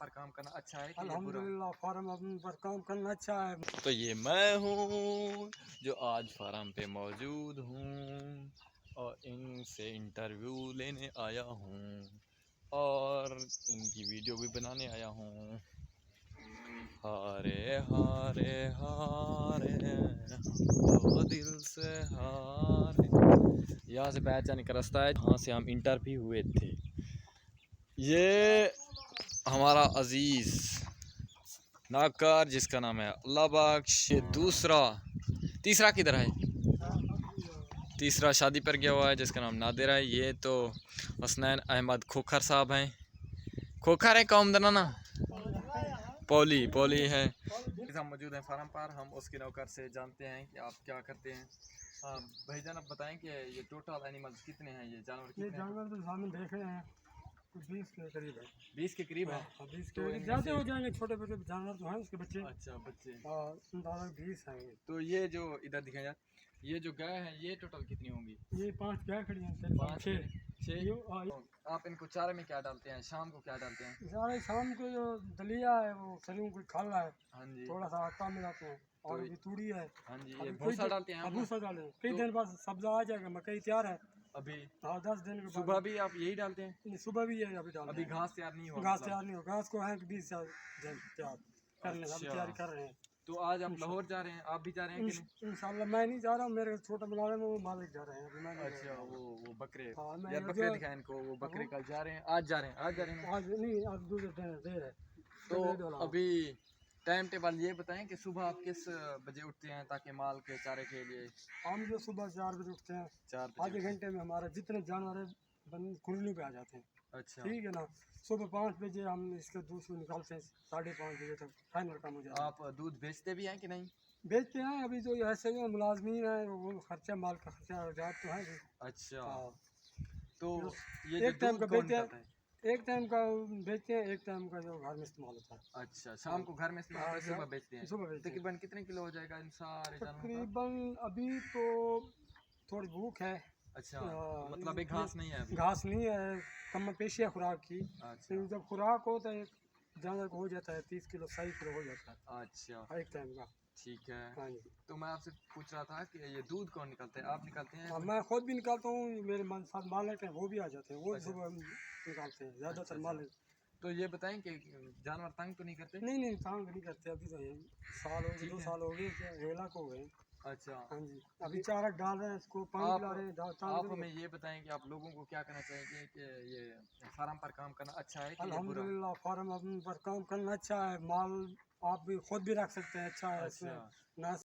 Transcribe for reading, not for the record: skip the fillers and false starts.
पर काम करना अच्छा है कि बुरा? अल्हम्दुलिल्लाह फार्म पर काम करना अच्छा है। तो ये मैं हूँ जो आज फार्म पे मौजूद हूँ और इनसे इंटरव्यू लेने आया हूँ और इनकी वीडियो भी बनाने आया हूँ। हारे हारे हारे तो दिल से हारे, यहाँ से पहचान का रास्ता है जहाँ से हम इंटरव्यू हुए थे। ये हमारा अजीज़ नाकार जिसका नाम है अल्लाह बख्श, ये तीसरा किधर है? तीसरा शादी पर गया हुआ है जिसका नाम नादिर है। ये तो हसनैन अहमद खोखर साहब हैं। खोखर है कौम दनाना पौली है। हम मौजूद हैं फार्म पर, हम उसके नौकर से जानते हैं कि आप क्या करते हैं। भाईजान आप बताएं कि ये टोटल एनिमल्स कितने हैं, ये जानवर कितने हैं? जानवर तो सामने देख रहे हैं 20 के करीब है। 20 के करीब है। 20 तो के ज़्यादा हो जाएंगे, छोटे छोटे जानवर तो हैं उसके बच्चे। अच्छा बच्चे। 20 हैं। तो ये जो इधर दिखाया जाए, ये जो गाय है ये टोटल कितनी होंगी? ये 5 गाय खड़ी हैं। 6। आप इनको चारे में क्या डालते हैं, शाम को क्या डालते हैं? सारे शाम को जो दलिया है वो सलियों को खा रहा है। हाँ जी। थोड़ा सा आटा मिलाते हैं और अभी तूड़ी है। हाँ जी, ये भूसा डालते हैं। भूसा डाले कई दिन बाद सब्जा आ जाएगा, मकई तैयार है अभी। हाँ 10 दिन के बाद। सुबह भी आप यही डालते हैं? सुबह भी है अभी डाल। अभी घास तैयार नहीं हुआ? घास तैयार नहीं हो, घास को है कि 20 दिन तैयार करने हम तैयारी कर रहे हैं। तो आज आप लाहौर जा रहे हैं, आप भी जा रहे हैं कि नहीं? इंशाल्लाह मैं नहीं जा रहा हूँ, मेरे छोटा मुलाजिम है वो मालिक जा रहे हैं अभी। मैं अच्छा वो बकरे। हाँ, यार बकरे दिखाएं इनको, वो बकरे कल जा रहे हैं, आज जा रहे हैं। आज नहीं, आज दूसरे दिन देर है। तो अभी टाइम टेबल ये बताएं कि सुबह आप किस बजे उठते हैं ताकि माल के चारे के लिए? हम जो सुबह 4 बजे उठते हैं, 4 बजे। आधे घंटे में हमारे जितने जानवर है खुलने पे आ जाते हैं। अच्छा ठीक है ना। सुबह 5 बजे हम इसके दूध को निकालते हैं, 5:30 बजे तक फाइनल काम हो जाता है। आप दूध बेचते भी हैं कि नहीं? बेचते हैं, अभी जो ऐसे जो मुलाजमीन है वो खर्चा, माल का खर्चा जात तो है। अच्छा हाँ। तो ये एक टाइम का कौन बेचते निकालता है? हैं, एक टाइम का बेचते हैं, एक टाइम का जो घर में इस्तेमाल होता है। अच्छा शाम को घर में इस्तेमाल होता है, सुबह बेचते हैं। सुबह बेचते हैं। तकरीबन कितने किलो हो जाएगा इन सारे जानवरों का? तकरीबन अभी तो थोड़ी भूख है। अच्छा मतलब एक घास नहीं है अभी? घास नहीं है, कम पेशी है खुराक की। अच्छा तो जब खुराक हो तो एक जानवर को हो जाता है 30 किलो 40 किलो हो जाता है अच्छा एक टाइम का। ठीक है। हाँ जी। तो मैं आपसे पूछ रहा था कि ये दूध कौन निकालता है, आप निकालते हैं? हाँ, मैं खुद भी निकालता हूँ, मेरे साथ मालिक हैं वो भी आ जाते हैं, वो भी अच्छा। सुबह निकालते हैं ज़्यादातर अच्छा। मालिक। तो ये बताएं कि जानवर तंग तो नहीं करते? नहीं तंग नहीं करते, अभी तो साल हो गए, 2 साल हो गए, वेला को हो गए। अच्छा हाँ जी, अभी चारा डाल रहे हैं, इसको पानी पिला रहे हैं। आप हमें ये बताएं कि आप लोगों को क्या करना चाहिए कि ये फार्म पर काम करना अच्छा है कि बुरा? अल्हम्दुलिल्लाह फार्म पर काम करना अच्छा है। माल आप भी खुद भी रख सकते हैं, अच्छा है इसमें अच्छा। ना।